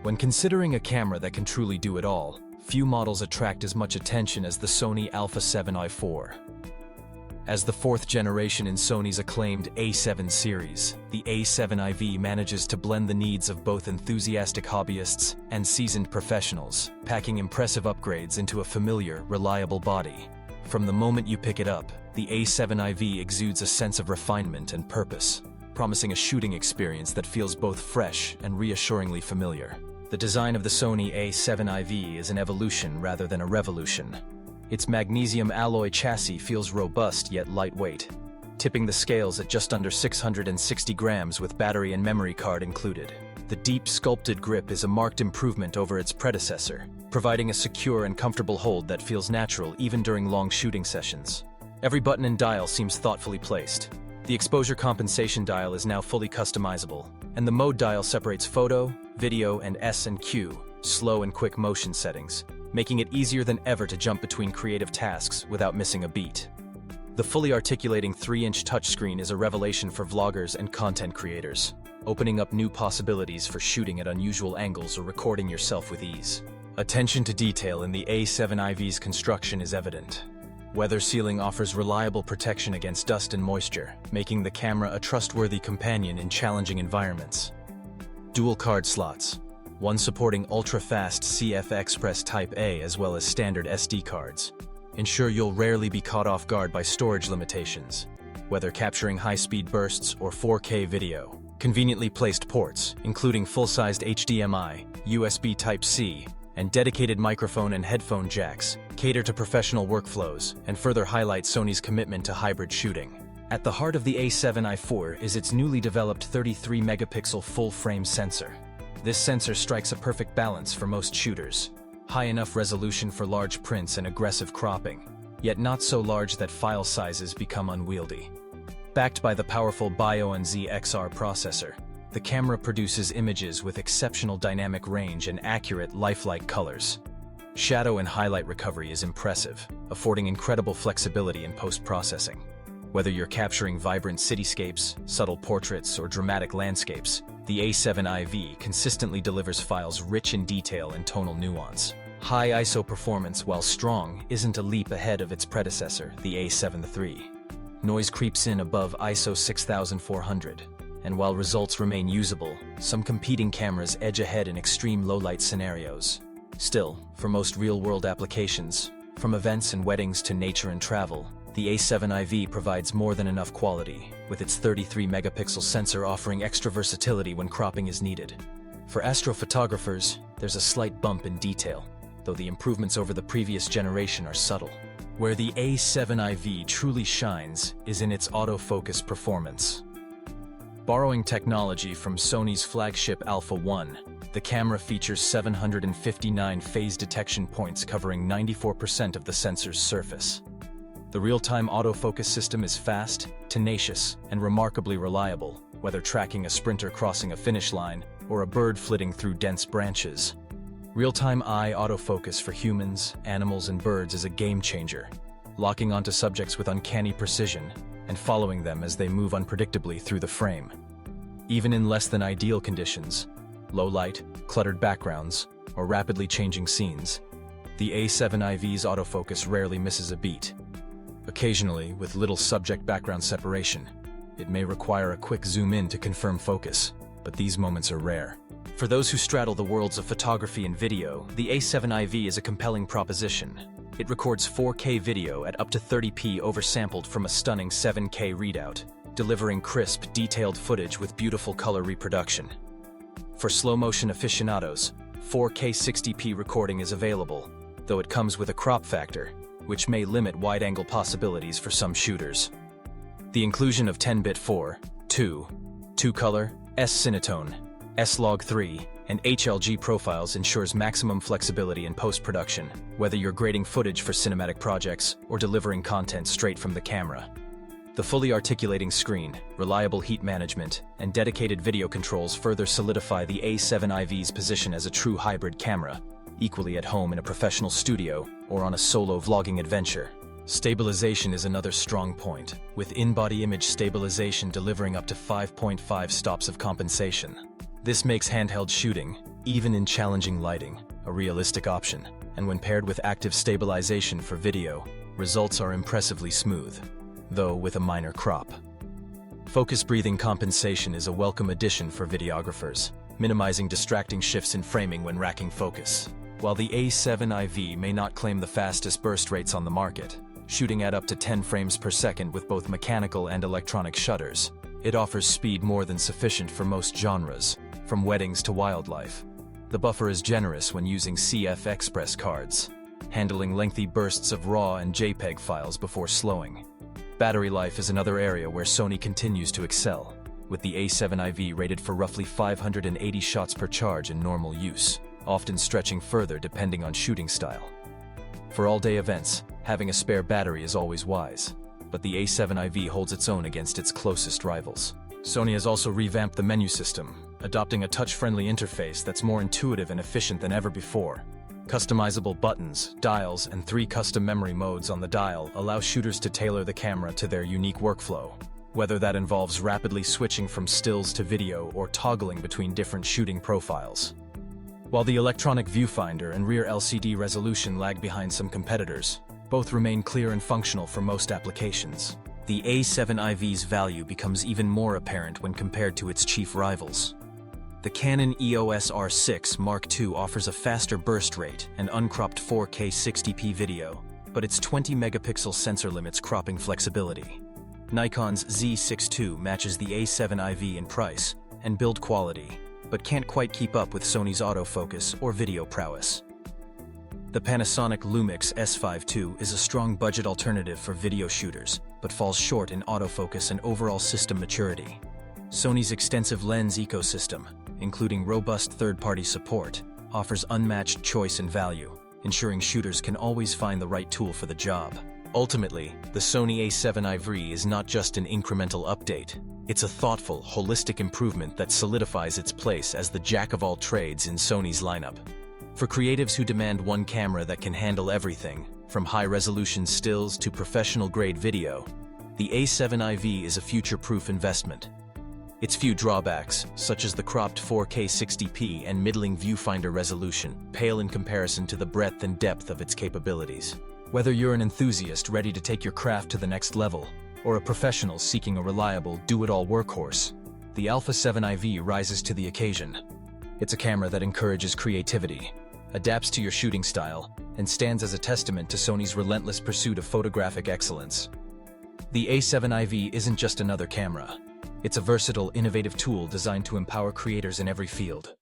When considering a camera that can truly do it all, few models attract as much attention as the Sony Alpha 7IV. As the fourth generation in Sony's acclaimed A7 series, the A7IV manages to blend the needs of both enthusiastic hobbyists and seasoned professionals, packing impressive upgrades into a familiar, reliable body. From the moment you pick it up, the A7IV exudes a sense of refinement and purpose, promising a shooting experience that feels both fresh and reassuringly familiar. The design of the Sony A7IV is an evolution rather than a revolution. Its magnesium alloy chassis feels robust yet lightweight, tipping the scales at just under 660 grams with battery and memory card included. The deep sculpted grip is a marked improvement over its predecessor, providing a secure and comfortable hold that feels natural even during long shooting sessions. Every button and dial seems thoughtfully placed. The exposure compensation dial is now fully customizable, and the mode dial separates photo, video, and S and Q, slow and quick motion settings, making it easier than ever to jump between creative tasks without missing a beat. The fully articulating 3-inch touchscreen is a revelation for vloggers and content creators, opening up new possibilities for shooting at unusual angles or recording yourself with ease. Attention to detail in the A7IV's construction is evident. Weather sealing offers reliable protection against dust and moisture, making the camera a trustworthy companion in challenging environments. Dual card slots, one supporting ultra-fast CF Express Type A as well as standard SD cards, ensure you'll rarely be caught off guard by storage limitations, whether capturing high-speed bursts or 4K video. Conveniently placed ports, including full-sized HDMI, USB Type-C, and dedicated microphone and headphone jacks, cater to professional workflows and further highlight Sony's commitment to hybrid shooting. At the heart of the A7IV is its newly developed 33-megapixel full-frame sensor. This sensor strikes a perfect balance for most shooters. High enough resolution for large prints and aggressive cropping, yet not so large that file sizes become unwieldy. Backed by the powerful Bio-NZ XR processor, the camera produces images with exceptional dynamic range and accurate, lifelike colors. Shadow and highlight recovery is impressive, affording incredible flexibility in post-processing. Whether you're capturing vibrant cityscapes, subtle portraits, or dramatic landscapes, the A7IV consistently delivers files rich in detail and tonal nuance. High ISO performance, while strong, isn't a leap ahead of its predecessor, the A7 III. Noise creeps in above ISO 6400, and while results remain usable, some competing cameras edge ahead in extreme low-light scenarios. Still, for most real-world applications, from events and weddings to nature and travel, the A7IV provides more than enough quality, with its 33-megapixel sensor offering extra versatility when cropping is needed. For astrophotographers, there's a slight bump in detail, though the improvements over the previous generation are subtle. Where the A7IV truly shines is in its autofocus performance. Borrowing technology from Sony's flagship Alpha 1, the camera features 759 phase detection points covering 94% of the sensor's surface. The real-time autofocus system is fast, tenacious, and remarkably reliable, whether tracking a sprinter crossing a finish line or a bird flitting through dense branches. Real-time eye autofocus for humans, animals, and birds is a game-changer, locking onto subjects with uncanny precision and following them as they move unpredictably through the frame. Even in less than ideal conditions, low light, cluttered backgrounds, or rapidly changing scenes, the A7IV's autofocus rarely misses a beat. Occasionally, with little subject-background separation, it may require a quick zoom in to confirm focus, but these moments are rare. For those who straddle the worlds of photography and video, the A7IV is a compelling proposition. It records 4K video at up to 30p oversampled from a stunning 7K readout, delivering crisp, detailed footage with beautiful color reproduction. For slow-motion aficionados, 4K 60p recording is available, though it comes with a crop factor, which may limit wide-angle possibilities for some shooters. The inclusion of 10-bit 4, 2-color, S-Cinetone, S-Log3, and HLG profiles ensures maximum flexibility in post-production, whether you're grading footage for cinematic projects or delivering content straight from the camera. The fully articulating screen, reliable heat management, and dedicated video controls further solidify the A7IV's position as a true hybrid camera, equally at home in a professional studio or on a solo vlogging adventure. Stabilization is another strong point, with in-body image stabilization delivering up to 5.5 stops of compensation. This makes handheld shooting, even in challenging lighting, a realistic option, and when paired with active stabilization for video, results are impressively smooth, though with a minor crop. Focus breathing compensation is a welcome addition for videographers, minimizing distracting shifts in framing when racking focus. While the A7IV may not claim the fastest burst rates on the market, shooting at up to 10 frames per second with both mechanical and electronic shutters, it offers speed more than sufficient for most genres, from weddings to wildlife. The buffer is generous when using CF Express cards, handling lengthy bursts of RAW and JPEG files before slowing. Battery life is another area where Sony continues to excel, with the A7IV rated for roughly 580 shots per charge in normal use, often stretching further depending on shooting style. For all-day events, having a spare battery is always wise, but the A7IV holds its own against its closest rivals. Sony has also revamped the menu system, adopting a touch-friendly interface that's more intuitive and efficient than ever before. Customizable buttons, dials, and 3 custom memory modes on the dial allow shooters to tailor the camera to their unique workflow, whether that involves rapidly switching from stills to video or toggling between different shooting profiles. While the electronic viewfinder and rear LCD resolution lag behind some competitors, both remain clear and functional for most applications. The A7IV's value becomes even more apparent when compared to its chief rivals. The Canon EOS R6 Mark II offers a faster burst rate and uncropped 4K 60p video, but its 20-megapixel sensor limits cropping flexibility. Nikon's Z6 II matches the A7IV in price and build quality, but can't quite keep up with Sony's autofocus or video prowess. The Panasonic Lumix S5 II is a strong budget alternative for video shooters, but falls short in autofocus and overall system maturity. Sony's extensive lens ecosystem, including robust third-party support, offers unmatched choice and value, ensuring shooters can always find the right tool for the job. Ultimately, the Sony A7IV is not just an incremental update. It's a thoughtful, holistic improvement that solidifies its place as the jack-of-all-trades in Sony's lineup. For creatives who demand one camera that can handle everything, from high-resolution stills to professional-grade video, the A7IV is a future-proof investment. Its few drawbacks, such as the cropped 4K 60p and middling viewfinder resolution, pale in comparison to the breadth and depth of its capabilities. Whether you're an enthusiast ready to take your craft to the next level, or a professional seeking a reliable, do-it-all workhorse, the Alpha 7IV rises to the occasion. It's a camera that encourages creativity, adapts to your shooting style, and stands as a testament to Sony's relentless pursuit of photographic excellence. The A7IV isn't just another camera. It's a versatile, innovative tool designed to empower creators in every field.